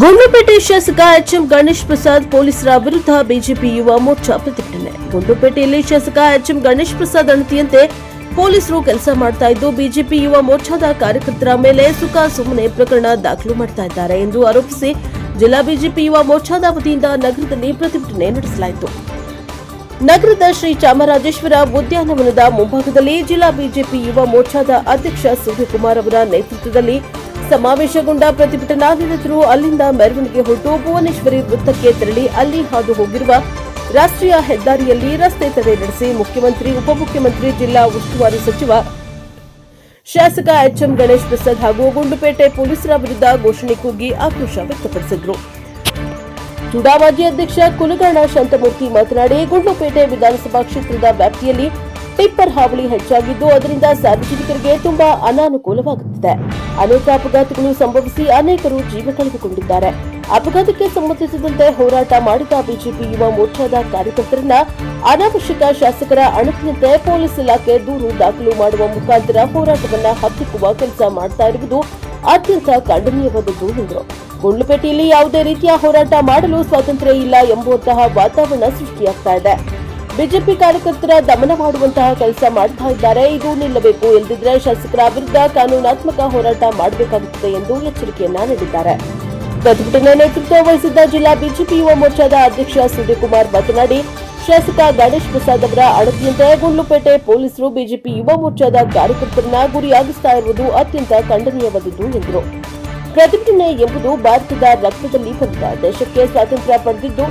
ಗುಂಡ್ಲುಪೇಟೆ ಶಾಸಕ ಎಚ್ಎಂ ಗಣೇಶ್ ಪ್ರಸಾದ್ ಪೊಲೀಸರ ವಿರುದ್ಧ ಬಿಜೆಪಿ ಯುವ ಮೋರ್ಚಾ ಪ್ರತಿಭಟನೆ. ಗುಂಡ್ಲುಪೇಟೆಯಲ್ಲಿ ಶಾಸಕ ಎಚ್ಎಂ ಗಣೇಶ್ ಪ್ರಸಾದ್ ಅಣತಿಯಂತೆ ಪೊಲೀಸರು ಕೆಲಸ ಮಾಡ್ತಾ ಇದ್ದು ಬಿಜೆಪಿ ಯುವ ಮೋರ್ಚಾದ ಕಾರ್ಯಕರ್ತರ ಮೇಲೆ ಸುಮ್ಮನೆ ಪ್ರಕರಣ ದಾಖಲು ಮಾಡ್ತಾ ಇದ್ದಾರೆ ಎಂದು ಆರೋಪಿಸಿ ಜಿಲ್ಲಾ ಬಿಜೆಪಿ ಯುವ ಮೋರ್ಚಾದ ವತಿಯಿಂದ ನಗರದಲ್ಲಿ ಪ್ರತಿಭಟನೆ ನಡೆಸಲಾಯಿತು. ನಗರದ ಶ್ರೀ ಚಾಮರಾಜೇಶ್ವರ ಉದ್ಯಾನವನದ ಮುಂಭಾಗದಲ್ಲಿ ಜಿಲ್ಲಾ ಬಿಜೆಪಿ ಯುವ ಮೋರ್ಚಾದ ಅಧ್ಯಕ್ಷ ಸೂರ್ಯಕುಮಾರ್ ಅವರ ನೇತೃತ್ವದಲ್ಲಿ ಸಮಾವೇಶಗೊಂಡ ಪ್ರತಿಭಟನಾನಿರತರು ಅಲ್ಲಿಂದ ಮೆರವಣಿಗೆ ಹೊರಟು ಭುವನೇಶ್ವರಿ ವೃತ್ತಕ್ಕೆ ತೆರಳಿ ಅಲ್ಲಿ ಹಾದು ಹೋಗಿರುವ ರಾಷ್ಟ್ರೀಯ ಹೆದ್ದಾರಿಯಲ್ಲಿ ರಸ್ತೆ ತಡೆ ನಡೆಸಿ ಮುಖ್ಯಮಂತ್ರಿ, ಉಪಮುಖ್ಯಮಂತ್ರಿ, ಜಿಲ್ಲಾ ಉಸ್ತುವಾರಿ ಸಚಿವ ಶಾಸಕ ಎಚ್ಎಂ ಗಣೇಶ್ ಪ್ರಸಾದ್ ಹಾಗೂ ಗುಂಡ್ಲುಪೇಟೆ ಪೊಲೀಸರ ವಿರುದ್ಧ ಘೋಷಣೆ ಕೂಗಿ ಆಕ್ರೋಶ ವ್ಯಕ್ತಪಡಿಸಿದರು. ಜುಡಾ ಮಾಜಿ ಅಧ್ಯಕ್ಷ ಕುಲಗರ್ಣ ಶಾಂತಮೂರ್ತಿ ಮಾತನಾಡಿ, ಗುಂಡ್ಲುಪೇಟೆ ವಿಧಾನಸಭಾ ಕ್ಷೇತ್ರದ ವ್ಯಾಪ್ತಿಯಲ್ಲಿ ಟಿಪ್ಪರ್ ಹಾವಳಿ ಹೆಚ್ಚಾಗಿದ್ದು ಅದರಿಂದ ಸಾರ್ವಜನಿಕರಿಗೆ ತುಂಬಾ ಅನಾನುಕೂಲವಾಗುತ್ತಿದೆ. ಅನೇಕ ಅಪಘಾತಗಳು ಸಂಭವಿಸಿ ಅನೇಕರು ಜೀವ ಕಳೆದುಕೊಂಡಿದ್ದಾರೆ. ಅಪಘಾತಕ್ಕೆ ಸಂಬಂಧಿಸಿದಂತೆ ಹೋರಾಟ ಮಾಡಿದ ಬಿಜೆಪಿ ಯುವ ಮೋರ್ಚಾದ ಕಾರ್ಯಕರ್ತರನ್ನ ಅನಾವಶ್ಯಕ ಶಾಸಕರ ಅಣತಿಯಂತೆ ಪೊಲೀಸ್ ಇಲಾಖೆ ದೂರು ದಾಖಲು ಮಾಡುವ ಮುಖಾಂತರ ಹೋರಾಟವನ್ನ ಹತ್ತಿಕ್ಕುವ ಕೆಲಸ ಮಾಡ್ತಾ ಇರುವುದು ಅತ್ಯಂತ ಖಂಡನೀಯವಾದದ್ದು ಎಂದರು. ಗುಂಡ್ಲುಪೇಟೆಯಲ್ಲಿ ಯಾವುದೇ ರೀತಿಯ ಹೋರಾಟ ಮಾಡಲು ಸ್ವಾತಂತ್ರ್ಯ ಇಲ್ಲ ಎಂಬುವಂತಹ ವಾತಾವರಣ ಸೃಷ್ಟಿಯಾಗ್ತಾ ಇದೆ. ಬಿಜೆಪಿ ಕಾರ್ಯಕರ್ತರ ದಮನ ಮಾಡುವಂತಹ ಕೆಲಸ ಮಾಡ್ತಾ ಇದ್ದಾರೆ. ಇದು ನಿಲ್ಲಬೇಕು. ಇಲ್ಲದಿದ್ದರೆ ಶಾಸಕರ ವಿರುದ್ಧ ಕಾನೂನಾತ್ಮಕ ಹೋರಾಟ ಮಾಡಬೇಕಾಗುತ್ತದೆ ಎಂದು ಎಚ್ಚರಿಕೆಯನ್ನ ನೀಡಿದ್ದಾರೆ. ಪ್ರತಿಭಟನೆ ನೇತೃತ್ವ ವಹಿಸಿದ್ದ ಜಿಲ್ಲಾ ಬಿಜೆಪಿ ಯುವ ಮೋರ್ಚಾದ ಅಧ್ಯಕ್ಷ ಸೂರ್ಯಕುಮಾರ್ ಮಾತನಾಡಿ, ಶಾಸಕ ಗಣೇಶ್ ಪ್ರಸಾದ್ ಅವರ ಅಣತಿಯಂತೆ ಗುಂಡ್ಲುಪೇಟೆ ಪೊಲೀಸರು ಬಿಜೆಪಿ ಯುವ ಮೋರ್ಚಾದ ಕಾರ್ಯಕರ್ತರನ್ನ ಗುರಿಯಾಗಿಸ್ತಾ ಇರುವುದು ಅತ್ಯಂತ ಖಂಡನೀಯವಾದದ್ದು ಎಂದರು. ಪ್ರತಿಭಟನೆ ಎಂಬುದು ಭಾರತದ ರಕ್ತದಲ್ಲಿ ಬಂದ ದೇಶಕ್ಕೆ ಸ್ವಾತಂತ್ರ್ಯ ಪಡೆದಿದ್ದು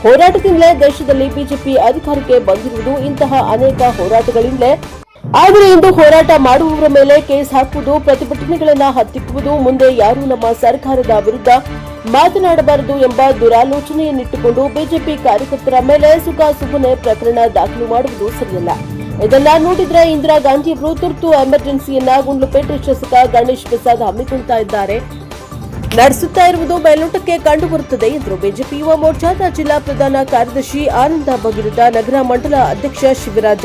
ಹೋರಾಟದಿಂದಲೇ ದೇಶದಲ್ಲಿ ಬಿಜೆಪಿ ಅಧಿಕಾರಕ್ಕೆ ಬಂದಿರುವುದು. ಇಂತಹ ಅನೇಕ ಹೋರಾಟಗಳಿಂದಲೇ ಆದರೆ ಇಂದು ಹೋರಾಟ ಮಾಡುವವರ ಮೇಲೆ ಕೇಸ್ ಹಾಕುವುದು, ಪ್ರತಿಭಟನೆಗಳನ್ನು ಹತ್ತಿಕ್ಕುವುದು, ಮುಂದೆ ಯಾರೂ ನಮ್ಮ ಸರ್ಕಾರದ ವಿರುದ್ಧ ಮಾತನಾಡಬಾರದು ಎಂಬ ದುರಾಲೋಚನೆಯನ್ನಿಟ್ಟುಕೊಂಡು ಬಿಜೆಪಿ ಕಾರ್ಯಕರ್ತರ ಮೇಲೆ ಸುಮ್ಮನೆ ಪ್ರಕರಣ ದಾಖಲು ಮಾಡುವುದು ಸರಿಯಲ್ಲ. ಇದೆಲ್ಲ ನೋಡಿದ್ರೆ ಇಂದಿರಾ ಗಾಂಧಿಯವರು ತುರ್ತು ಎಮರ್ಜೆನ್ಸಿಯನ್ನ ಗುಂಡ್ಲುಪೇಟೆ ಶಾಸಕ ಗಣೇಶ್ ಪ್ರಸಾದ್ ಹಮ್ಮಿಕೊಳ್ತಾ ಇದ್ದಾರೆ, ನಡೆಸುತ್ತಾ ಇರುವುದು ಮೇಲ್ನೋಟಕ್ಕೆ ಕಂಡುಬರುತ್ತದೆ ಎಂದರು. ಬಿಜೆಪಿ ಯುವ ಮೋರ್ಚಾದ ಜಿಲ್ಲಾ ಪ್ರಧಾನ ಕಾರ್ಯದರ್ಶಿ ಆನಂದ ಭಗೀರಥ, ನಗರ ಮಂಡಲ ಅಧ್ಯಕ್ಷ ಶಿವರಾಜ,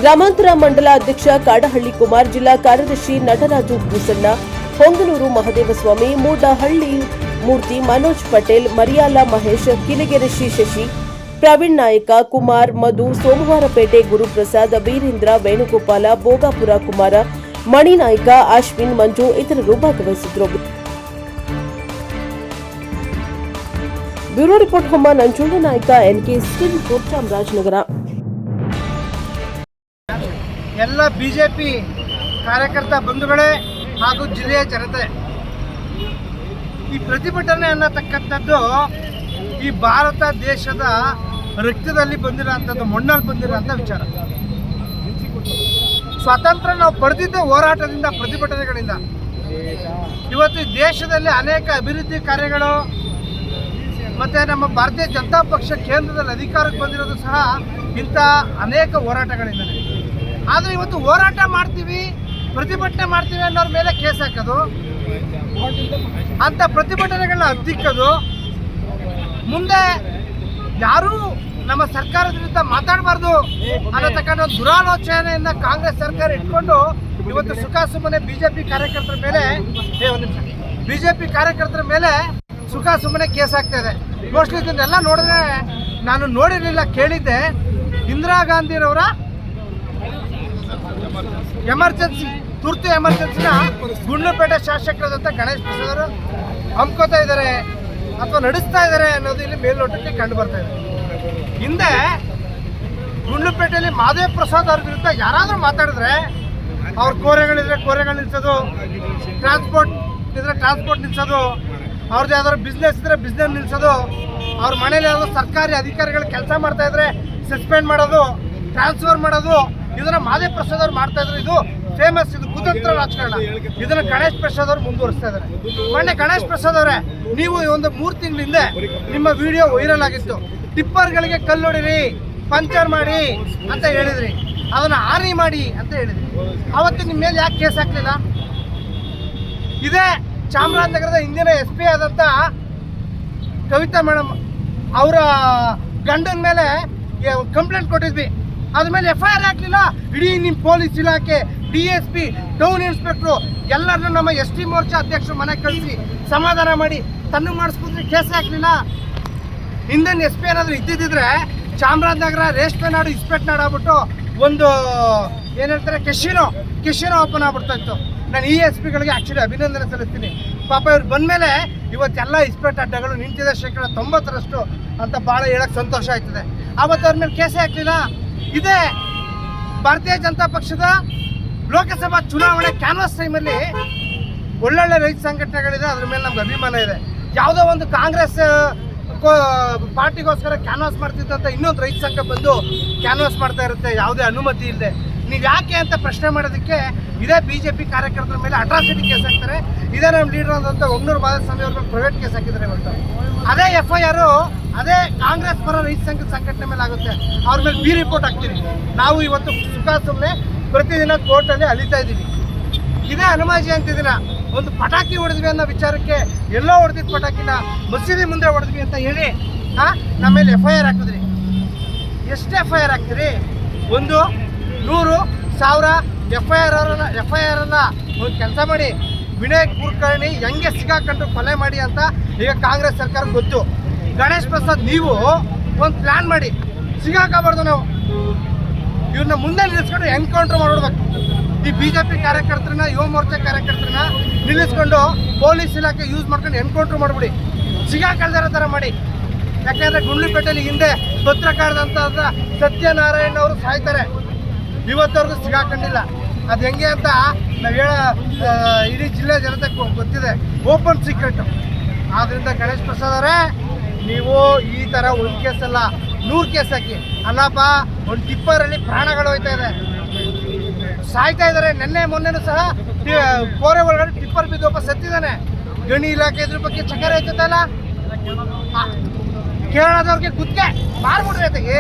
ಗ್ರಾಮಾಂತರ ಮಂಡಲ ಅಧ್ಯಕ್ಷ ಕಾಡಹಳ್ಳಿ ಕುಮಾರ್, ಜಿಲ್ಲಾ ಕಾರ್ಯದರ್ಶಿ ನಟರಾಜು ಭೂಸಣ್ಣ, ಹೊಂಗನೂರು ಮಹದೇವಸ್ವಾಮಿ, ಮೂಡಹಳ್ಳಿ ಮೂರ್ತಿ, ಮನೋಜ್ ಪಟೇಲ್, ಮರಿಯಾಲ ಮಹೇಶ್, ಕಿಲಿಗೆರೆ ಶಶಿ, ಪ್ರವೀಣ್ ನಾಯಕ, ಕುಮಾರ್, ಮಧು, ಸೋಮವಾರಪೇಟೆ ಗುರುಪ್ರಸಾದ್, ವೀರೇಂದ್ರ, ವೇಣುಗೋಪಾಲ, ಭೋಗಾಪುರ ಕುಮಾರ, ಮಣಿನಾಯಕ, ಅಶ್ವಿನ್, ಮಂಜು ಇತರರು ಭಾಗವಹಿಸಿದ್ರು. ಬ್ಯೂರೋ ರಿಪೋರ್ಟ್ ಹೊಮ್ಮ ನಂಜುಂಡ ನಾಯಕ, ಎನ್ಕೆ ರಿಪೋರ್ಟ್ ಚಾಮರಾಜನಗರ. ಎಲ್ಲ ಬಿಜೆಪಿ ಕಾರ್ಯಕರ್ತ ಬಂಧುಗಳೇ ಹಾಗೂ ಜಿಲ್ಲೆಯ ಜನತೆ, ಈ ಪ್ರತಿಭಟನೆ ಅನ್ನತಕ್ಕಂಥದ್ದು ಈ ಭಾರತ ದೇಶದ ರಕ್ತದಲ್ಲಿ ಬಂದಿರೋಂಥದ್ದು, ಮಣ್ಣಲ್ಲಿ ಬಂದಿರೋಂಥ ವಿಚಾರ. ಸ್ವಾತಂತ್ರ್ಯ ನಾವು ಪಡೆದಿದ್ದೇ ಹೋರಾಟದಿಂದ, ಪ್ರತಿಭಟನೆಗಳಿಂದ. ಇವತ್ತು ದೇಶದಲ್ಲಿ ಅನೇಕ ಅಭಿವೃದ್ಧಿ ಕಾರ್ಯಗಳು ಮತ್ತು ನಮ್ಮ ಭಾರತೀಯ ಜನತಾ ಪಕ್ಷ ಕೇಂದ್ರದಲ್ಲಿ ಅಧಿಕಾರಕ್ಕೆ ಬಂದಿರೋದು ಸಹ ಇಂಥ ಅನೇಕ ಹೋರಾಟಗಳಿಂದ. ಆದರೆ ಇವತ್ತು ಹೋರಾಟ ಮಾಡ್ತೀವಿ, ಪ್ರತಿಭಟನೆ ಮಾಡ್ತೀವಿ ಅನ್ನೋರ ಮೇಲೆ ಕೇಸ್ ಹಾಕೋದು, ಅಂಥ ಪ್ರತಿಭಟನೆಗಳನ್ನ ಹತ್ತಿಕ್ಕೋದು, ಮುಂದೆ ಯಾರೂ ನಮ್ಮ ಸರ್ಕಾರದ ವಿರುದ್ಧ ಮಾತಾಡಬಾರ್ದು ಅನ್ನತಕ್ಕಂಥ ದುರಾಲೋಚನೆಯನ್ನ ಕಾಂಗ್ರೆಸ್ ಸರ್ಕಾರ ಇಟ್ಕೊಂಡು ಇವತ್ತು ಸುಮ್ಮನೆ ಬಿಜೆಪಿ ಕಾರ್ಯಕರ್ತರ ಮೇಲೆ ಸುಮ್ಮನೆ ಕೇಸ್ ಆಗ್ತಾ ಇದೆ. ಮೋಸ್ಟ್ಲಿ ಇದನ್ನೆಲ್ಲ ನೋಡಿದ್ರೆ ನಾನು ನೋಡಿರಲಿಲ್ಲ, ಕೇಳಿದ್ದೆ. ಇಂದಿರಾ ಗಾಂಧಿರವರ ತುರ್ತು ಎಮರ್ಜೆನ್ಸಿನ ಗುಂಡ್ಲುಪೇಟೆ ಶಾಸಕರಾದಂಥ ಗಣೇಶ್ ಪ್ರಸಾದ್ ಅವರು ಹಮ್ಕೋತಾ ಇದ್ದಾರೆ ಅಥವಾ ನಡೆಸ್ತಾ ಇದ್ದಾರೆ ಅನ್ನೋದು ಇಲ್ಲಿ ಮೇಲ್ನೋಟಕ್ಕೆ ಕಂಡು ಬರ್ತಾ ಇದೆ. ಹಿಂದೆ ಗುಂಡ್ಲುಪೇಟೆಯಲ್ಲಿ ಮಾದೇವ ಪ್ರಸಾದ್ ಅವ್ರ ವಿರುದ್ಧ ಯಾರಾದರೂ ಮಾತಾಡಿದ್ರೆ ಅವ್ರ ಕೋರೆಗಳು ನಿಲ್ಸೋದು, ಟ್ರಾನ್ಸ್ಪೋರ್ಟ್ ಇದ್ರೆ ಟ್ರಾನ್ಸ್ಪೋರ್ಟ್ ನಿಲ್ಸೋದು, ಅವ್ರದ್ದು ಯಾವ್ದಾದ್ರು ಬಿಸ್ನೆಸ್ ಇದ್ರೆ ಬಿಸ್ನೆಸ್ ನಿಲ್ಸೋದು, ಅವ್ರ ಮನೇಲಿ ಯಾವ್ದಾದ್ರು ಸರ್ಕಾರಿ ಅಧಿಕಾರಿಗಳು ಕೆಲಸ ಮಾಡ್ತಾ ಇದ್ರೆ ಸಸ್ಪೆಂಡ್ ಮಾಡೋದು, ಟ್ರಾನ್ಸ್ಫರ್ ಮಾಡೋದು, ಇದನ್ನ ಮಾದೇವ ಪ್ರಸಾದ್ ಅವ್ರು ಮಾಡ್ತಾ ಇದ್ರು. ಇದು ಫೇಮಸ್, ಇದು ಕುತಂತ್ರ ರಾಜಕಾರಣ. ಇದನ್ನ ಗಣೇಶ್ ಪ್ರಸಾದ್ ಅವರು ಮುಂದುವರಿಸ್ತಾ ಇದ್ದಾರೆ. ಮೊನ್ನೆ ಗಣೇಶ್ ಪ್ರಸಾದ್ ಅವರೇ, ನೀವು ಒಂದು 3 ತಿಂಗಳ ಹಿಂದೆ ನಿಮ್ಮ ವಿಡಿಯೋ ವೈರಲ್ ಆಗಿತ್ತು. ಟಿಪ್ಪರ್ಗಳಿಗೆ ಕಲ್ಲೊಡಿರಿ, ಪಂಚರ್ ಮಾಡಿ ಅಂತ ಹೇಳಿದ್ರಿ, ಅದನ್ನ ಹಾನಿ ಮಾಡಿ ಅಂತ ಹೇಳಿದ್ರಿ. ಅವತ್ತು ನಿಮ್ಮ ಮೇಲೆ ಯಾಕೆ ಕೇಸ್ ಹಾಕ್ಲಿಲ್ಲ? ಇದೇ ಚಾಮರಾಜನಗರದ ಹಿಂದಿನ SP ಆದಂಥ ಕವಿತಾ ಮೇಡಮ್ ಅವರ ಗಂಡನ ಮೇಲೆ ಕಂಪ್ಲೇಂಟ್ ಕೊಟ್ಟಿದ್ವಿ. ಅದ್ಮೇಲೆ FIR ಹಾಕ್ಲಿಲ್ಲ. ಇಡೀ ನಿಮ್ಮ ಪೊಲೀಸ್ ಇಲಾಖೆ, DSP, ಟೌನ್ ಇನ್ಸ್ಪೆಕ್ಟ್ರು ಎಲ್ಲರನ್ನೂ ನಮ್ಮ ST ಮೋರ್ಚಾ ಅಧ್ಯಕ್ಷರು ಮನೆ ಕಳಿಸಿ ಸಮಾಧಾನ ಮಾಡಿ ತನ್ನ ಮಾಡಿಸ್ಕೊಂಡ್ರೆ ಕೇಸೇ ಹಾಕ್ಲಿಲ್ಲ. ಹಿಂದಿನ SP ಏನಾದರೂ ಇದ್ದಿದ್ದಿದ್ರೆ ಚಾಮರಾಜನಗರ ರೇಷ್ಮೆ ನಾಡು ಇಸ್ಪೆಟ್ ನಾಡು ಆಗ್ಬಿಟ್ಟು ಒಂದು ಏನು ಹೇಳ್ತಾರೆ ಕೆಶಿನೋ ಓಪನ್ ಆಗ್ಬಿಡ್ತಾ ಇತ್ತು. ನಾನು ಈ SP ಗಳಿಗೆ ಆ್ಯಕ್ಚುಲಿ ಅಭಿನಂದನೆ ಸಲ್ಲಿಸ್ತೀನಿ. ಪಾಪ ಇವ್ರು ಬಂದಮೇಲೆ ಇವತ್ತೆಲ್ಲ ಇಸ್ಪೆಟ್ ಅಡ್ಡಗಳು ನಿಂತಿದೆ 90% ಅಂತ ಭಾಳ ಹೇಳಕ್ಕೆ ಸಂತೋಷ ಆಯ್ತದೆ. ಆವತ್ತು ಅವ್ರ ಮೇಲೆ ಕೇಸೇ ಹಾಕಲಿಲ್ಲ. ಇದೇ ಭಾರತೀಯ ಜನತಾ ಪಕ್ಷದ ಲೋಕಸಭಾ ಚುನಾವಣೆ ಕ್ಯಾನ್ವಾಸ್ ಟೈಮಲ್ಲಿ ಒಳ್ಳೊಳ್ಳೆ ರೈತ ಸಂಘಟನೆಗಳಿದೆ, ಅದ್ರ ಮೇಲೆ ನಮ್ಗೆ ಅಭಿಮಾನ ಇದೆ. ಯಾವುದೋ ಒಂದು ಕಾಂಗ್ರೆಸ್ ಪಾರ್ಟಿಗೋಸ್ಕರ ಕ್ಯಾನ್ವಾಸ್ ಮಾಡ್ತಿದ್ದಂತ ಇನ್ನೊಂದು ರೈತ ಸಂಘ ಬಂದು ಕ್ಯಾನ್ವಾಸ್ ಮಾಡ್ತಾ ಇರುತ್ತೆ ಯಾವುದೇ ಅನುಮತಿ ಇಲ್ಲದೆ. ನೀವು ಯಾಕೆ ಅಂತ ಪ್ರಶ್ನೆ ಮಾಡೋದಕ್ಕೆ ಇದೇ BJP ಕಾರ್ಯಕರ್ತರ ಮೇಲೆ ಅಟ್ರಾಸಿಟಿ ಕೇಸ್ ಹಾಕ್ತಾರೆ. ಇದೇ ನಮ್ಮ ಲೀಡರ್ ಆದಂಥ ಒಗ್ನೂರು ಬಾಲಸ್ವಾಮಿ ಅವ್ರ ಮೇಲೆ ಪ್ರೈವೇಟ್ ಕೇಸ್ ಹಾಕಿದ್ದಾರೆ ಇವತ್ತು. ಅದೇ FIR ಅದೇ ಕಾಂಗ್ರೆಸ್ ಪರ ರೈತ ಸಂಘದ ಸಂಘಟನೆ ಮೇಲೆ ಆಗುತ್ತೆ. ಅವ್ರ ಮೇಲೆ B ರಿಪೋರ್ಟ್ ಹಾಕ್ತೀವಿ. ನಾವು ಇವತ್ತು ಸುಮ್ಮನೆ ಪ್ರತಿದಿನ ಕೋರ್ಟಲ್ಲಿ ಅಲಿತಾ ಇದ್ದೀವಿ. ಇದೇ ಹನುಮ ಜಯಂತಿ ದಿನ ಒಂದು ಪಟಾಕಿ ಹೊಡೆದ್ವಿ ಅನ್ನೋ ವಿಚಾರಕ್ಕೆ ಎಲ್ಲೋ ಹೊಡೆದಿದ್ದ ಪಟಾಕಿನ ಮಸೀದಿ ಮುಂದೆ ಹೊಡೆದ್ವಿ ಅಂತ ಹೇಳಿ ನಮ್ಮ ಮೇಲೆ FIR ಹಾಕಿದ್ರಿ. ಎಷ್ಟು FIR ಹಾಕ್ತೀರಿ? 100, 100, 1000 FIR ಅನ್ನ ಒಂದು ಕೆಲಸ ಮಾಡಿ, ವಿನಯ್ ಕುಲಕರ್ಣಿ ಹೆಂಗೆ ಸಿಗಾಕೊಂಡು ಕೊಲೆ ಮಾಡಿ ಅಂತ ಈಗ ಕಾಂಗ್ರೆಸ್ ಸರ್ಕಾರ ಗೊತ್ತು. ಗಣೇಶ್ ಪ್ರಸಾದ್ ನೀವು ಒಂದು ಪ್ಲಾನ್ ಮಾಡಿ ಸಿಗಾಕಬಾರ್ದು. ನಾವು ಇವ್ರನ್ನ ಮುಂದೆ ನಿಲ್ಲಿಸ್ಕೊಂಡು ಎನ್ಕೌಂಟರ್ ಮಾಡ್ಬಿಡ್ಬೇಕು. ಈ BJP ಕಾರ್ಯಕರ್ತರನ್ನ, ಯುವ ಮೋರ್ಚಾ ಕಾರ್ಯಕರ್ತರನ್ನ ನಿಲ್ಲಿಸ್ಕೊಂಡು ಪೊಲೀಸ್ ಇಲಾಖೆ ಯೂಸ್ ಮಾಡ್ಕೊಂಡು ಎನ್ಕೌಂಟರ್ ಮಾಡಿಬಿಡಿ, ಸಿಗಾಕಳ್ದಿರೋ ಥರ ಮಾಡಿ. ಯಾಕೆಂದರೆ ಗುಂಡ್ಲುಪೇಟೆಯಲ್ಲಿ ಹಿಂದೆ ಪತ್ರಕಾರದಂತ ಸತ್ಯನಾರಾಯಣ ಅವರು ಸಾಯ್ತಾರೆ, ಇವತ್ತವ್ರಿಗೂ ಸಿಗಾಕೊಂಡಿಲ್ಲ. ಅದು ಹೆಂಗೆ ಅಂತ ನಾವು ಇಡೀ ಜಿಲ್ಲೆ ಜನತೆ ಗೊತ್ತಿದೆ, ಓಪನ್ ಸೀಕ್ರೆಟ್. ಆದ್ದರಿಂದ ಗಣೇಶ್ ಪ್ರಸಾದ್ ಅವರೇ, ನೀವು ಈ ಥರ ಒಂದು ಕೇಸಲ್ಲ 100 ಕೇಸ್ ಹಾಕಿ. ಅಲ್ಲಪ್ಪ, ಒಂದು ಟಿಪ್ಪರಲ್ಲಿ ಪ್ರಾಣಗಳು ಹೋಯ್ತಾ ಇದೆ, ಸಾಯ್ತಾ ಇದ್ದಾರೆ. ಮೊನ್ನೆನೂ ಸಹ ಕೋರೆ ಒಳಗಡೆ ಟಿಪ್ಪರ್ ಬಿದ್ದು ಒಬ್ಬ ಸತ್ತಿದ್ದಾನೆ. ಗಣಿ ಇಲಾಖೆ ಇದ್ರ ಬಗ್ಗೆ ಚಕರೆ ಐತಲ್ಲ, ಕೇರಳದವ್ರಿಗೆ ಗುತ್ತಿಗೆ ಮಾರ್ಬಿಡ್ರಿ. ಅದಕ್ಕೆ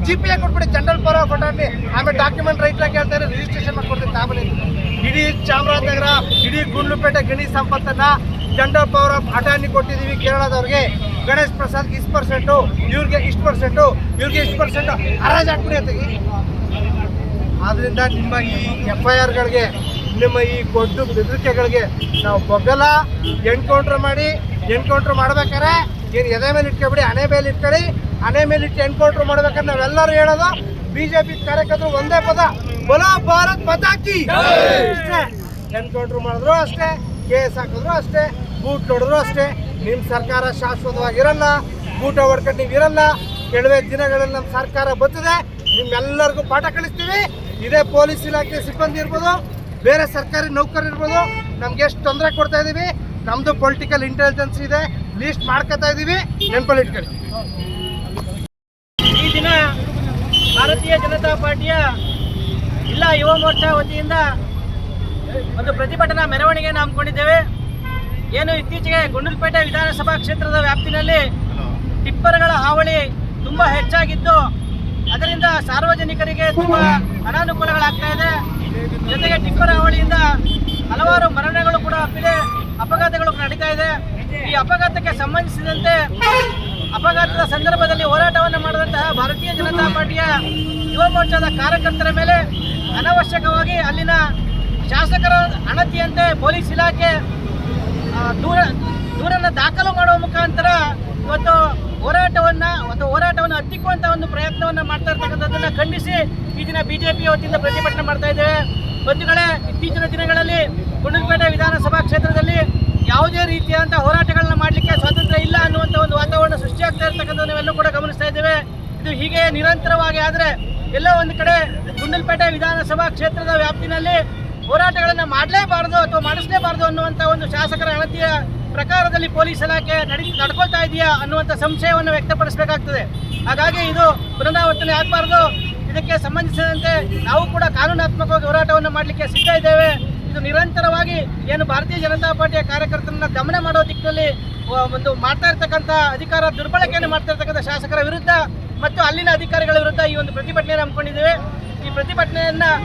GPA ಕೊಟ್ಬಿಡಿ, ಜನರಲ್ ಪವರ್ ಆಫ್ ಅಟಾರ್ನಿ. ಆಮೇಲೆ ಡಾಕ್ಯುಮೆಂಟ್ ರೈಟ್ಲಾಗಿ ಹೇಳ್ತಾರೆ, ರಿಜಿಸ್ಟ್ರೇಷನ್ ಮಾಡ್ಕೊಡ್ತೀನಿ ತಾಮನೆ. ಇಡೀ ಚಾಮರಾಜನಗರ, ಇಡೀ ಗುಂಡ್ಲುಪೇಟೆ ಗಣಿ ಸಂಪತ್ತನ್ನು ಜನರಲ್ ಪವರ್ ಆಫ್ ಅಟಾರ್ನಿ ಕೊಟ್ಟಿದ್ದೀವಿ ಕೇರಳದವ್ರಿಗೆ. ಗಣೇಶ್ ಪ್ರಸಾದ್ಗೆ ಇಷ್ಟು %, ಇವ್ರಿಗೆ ಇಷ್ಟು %, ಇವ್ರಿಗೆ ಇಷ್ಟು % ಹರಾಜು ಹಾಕ್ಬಿಡಿ ಅಂತೀವಿ. ಆದ್ದರಿಂದ ನಿಮ್ಮ ಈ FIRಗಳಿಗೆ, ನಿಮ್ಮ ಈ ಕೊಟ್ಟು ಬೆದರಿಕೆಗಳಿಗೆ ನಾವು ಬಗ್ಗಲ್ಲ. ಎನ್ಕೌಂಟ್ರ್ ಮಾಡಿ, ಎನ್ಕೌಂಟ್ರ್ ಮಾಡ್ಬೇಕಾರೆ ಏನು ಎದೆ ಮೇಲೆ ಇಟ್ಕೊಬಿಡಿ, ಹಣೆ ಮೇಲೆ ಇಟ್ಕೊಳ್ಳಿ. ಹಣೆ ಮೇಲೆ ಇಟ್ಟು ಎನ್ಕೌಂಟ್ರ್ ಮಾಡ್ಬೇಕಾದ್ರೆ ನಾವೆಲ್ಲರೂ ಹೇಳೋದು BJP ಕಾರ್ಯಕರ್ತರು ಒಂದೇ ಪದ, ಬೋಲೋ ಭಾರತ್ ಮಾತಾಕಿ. ಎನ್ಕೌಂಟ್ರ್ ಮಾಡಿದ್ರು ಅಷ್ಟೇ, ಕೇಸ್ ಹಾಕಿದ್ರು ಅಷ್ಟೇ, ಬೂಟ್ ಹೊಡೆದ್ರು ಅಷ್ಟೇ. ನಿಮ್ಮ ಸರ್ಕಾರ ಶಾಶ್ವತವಾಗಿರಲ್ಲ, ಬೂಟ ಹೊಡ್ಕೊಂಡು ನೀವು ಇರಲ್ಲ. ಕೆಲವೇ ದಿನಗಳಲ್ಲಿ ನಮ್ಮ ಸರ್ಕಾರ ಬರ್ತದೆ, ನಿಮ್ಮೆಲ್ಲರಿಗೂ ಪಾಠ ಕಲಿಸ್ತೀವಿ. ಇದೇ ಪೊಲೀಸ್ ಇಲಾಖೆ ಸಿಬ್ಬಂದಿ ಇರ್ಬೋದು, ಬೇರೆ ಸರ್ಕಾರಿ ನೌಕರರು ಇರ್ಬೋದು, ನಮ್ಗೆ ಎಷ್ಟು ತೊಂದರೆ ಕೊಡ್ತಾ ಇದ್ದೀವಿ. ನಮ್ಮದು ಪೊಲಿಟಿಕಲ್ ಇಂಟೆಲಿಜೆನ್ಸ್ ಇದೆ, ಲೀಸ್ಟ್ ಮಾಡ್ಕೊತಾ ಇದ್ದೀವಿ, ನೆನಪಲ್ಲಿ ಇಟ್ಕೊಳ್ಳಿ. ಈ ದಿನ ಭಾರತೀಯ ಜನತಾ ಪಾರ್ಟಿಯ ಜಿಲ್ಲಾ ಯುವ ಮೋರ್ಚಾ ವತಿಯಿಂದ ಒಂದು ಪ್ರತಿಭಟನಾ ಮೆರವಣಿಗೆಯನ್ನು ಹಮ್ಮಿಕೊಂಡಿದ್ದೇವೆ. ಏನು ಇತ್ತೀಚೆಗೆ ಗುಂಡ್ಲುಪೇಟೆ ವಿಧಾನಸಭಾ ಕ್ಷೇತ್ರದ ವ್ಯಾಪ್ತಿನಲ್ಲಿ ಟಿಪ್ಪರ್ಗಳ ಹಾವಳಿ ತುಂಬ ಹೆಚ್ಚಾಗಿದ್ದು, ಅದರಿಂದ ಸಾರ್ವಜನಿಕರಿಗೆ ತುಂಬ ಅನಾನುಕೂಲಗಳಾಗ್ತಾ ಇದೆ. ಜೊತೆಗೆ ಟಿಪ್ಪರ್ ಹಾವಳಿಯಿಂದ ಹಲವಾರು ಮರಣಗಳು ಕೂಡ ಅಪಘಾತಗಳು ನಡೀತಾ ಇದೆ. ಈ ಅಪಘಾತಕ್ಕೆ ಸಂಬಂಧಿಸಿದಂತೆ ಅಪಘಾತದ ಸಂದರ್ಭದಲ್ಲಿ ಹೋರಾಟವನ್ನು ಮಾಡಿದಂತಹ ಭಾರತೀಯ ಜನತಾ ಪಾರ್ಟಿಯ ಯುವ ಮೋರ್ಚಾದ ಕಾರ್ಯಕರ್ತರ ಮೇಲೆ ಅನವಶ್ಯಕವಾಗಿ ಅಲ್ಲಿನ ಶಾಸಕರ ಅಣತಿಯಂತೆ ಪೊಲೀಸ್ ಇಲಾಖೆ ದೂರನ್ನು ದಾಖಲು ಮಾಡುವ ಮುಖಾಂತರ ಇವತ್ತು ಹೋರಾಟವನ್ನು ಹತ್ತಿಕ್ಕುವಂತಹ ಒಂದು ಪ್ರಯತ್ನವನ್ನು ಮಾಡ್ತಾ ಇರ್ತಕ್ಕಂಥದ್ದನ್ನು ಖಂಡಿಸಿ ಈ ದಿನ BJP ವತಿಯಿಂದ ಪ್ರತಿಭಟನೆ ಮಾಡ್ತಾ ಇದ್ದೇವೆ. ಬಂಧುಗಳೇ, ಇತ್ತೀಚಿನ ದಿನಗಳಲ್ಲಿ ಗುಂಡ್ಲುಪೇಟೆ ವಿಧಾನಸಭಾ ಕ್ಷೇತ್ರದಲ್ಲಿ ಯಾವುದೇ ರೀತಿಯಾದಂತಹ ಹೋರಾಟಗಳನ್ನ ಮಾಡಲಿಕ್ಕೆ ಸ್ವಾತಂತ್ರ್ಯ ಇಲ್ಲ ಅನ್ನುವಂಥ ಒಂದು ವಾತಾವರಣ ಸೃಷ್ಟಿಯಾಗ್ತಾ ಇರ್ತಕ್ಕಂಥದ್ದು ನಾವೆಲ್ಲೂ ಕೂಡ ಗಮನಿಸ್ತಾ ಇದ್ದೇವೆ. ಇದು ಹೀಗೆ ನಿರಂತರವಾಗಿ ಆದರೆ ಎಲ್ಲೋ ಒಂದು ಕಡೆ ಗುಂಡ್ಲುಪೇಟೆ ವಿಧಾನಸಭಾ ಕ್ಷೇತ್ರದ ವ್ಯಾಪ್ತಿನಲ್ಲಿ ಹೋರಾಟಗಳನ್ನು ಮಾಡಲೇಬಾರದು ಅಥವಾ ಮಾಡಿಸಲೇಬಾರದು ಅನ್ನುವಂಥ ಒಂದು ಶಾಸಕರ ಅಣತಿಯ ಪ್ರಕಾರದಲ್ಲಿ ಪೊಲೀಸ್ ಇಲಾಖೆ ನಡ್ಕೊಳ್ತಾ ಇದೆಯಾ ಅನ್ನುವಂಥ ಸಂಶಯವನ್ನು ವ್ಯಕ್ತಪಡಿಸಬೇಕಾಗ್ತದೆ. ಹಾಗಾಗಿ ಇದು ಪುನರಾವರ್ತನೆ ಆಗಬಾರ್ದು. ಇದಕ್ಕೆ ಸಂಬಂಧಿಸಿದಂತೆ ನಾವು ಕೂಡ ಕಾನೂನಾತ್ಮಕವಾಗಿ ಹೋರಾಟವನ್ನು ಮಾಡಲಿಕ್ಕೆ ಸಿದ್ಧ ಇದ್ದೇವೆ. ಇದು ನಿರಂತರವಾಗಿ ಏನು ಭಾರತೀಯ ಜನತಾ ಪಾರ್ಟಿಯ ಕಾರ್ಯಕರ್ತರನ್ನ ದಮನ ಮಾಡೋ ದಿಕ್ಕಿನಲ್ಲಿ ಒಂದು ಮಾಡ್ತಾ ಇರ್ತಕ್ಕಂಥ ಅಧಿಕಾರ ದುರ್ಬಳಕೆಯನ್ನು ಮಾಡ್ತಾ ಇರ್ತಕ್ಕಂಥ ಶಾಸಕರ ವಿರುದ್ಧ ಮತ್ತು ಅಲ್ಲಿನ ಅಧಿಕಾರಿಗಳ ವಿರುದ್ಧ ಈ ಒಂದು ಪ್ರತಿಭಟನೆಯನ್ನು ಹಮ್ಮಿಕೊಂಡಿದ್ದೇವೆ. ಈ ಪ್ರತಿಭಟನೆಯನ್ನ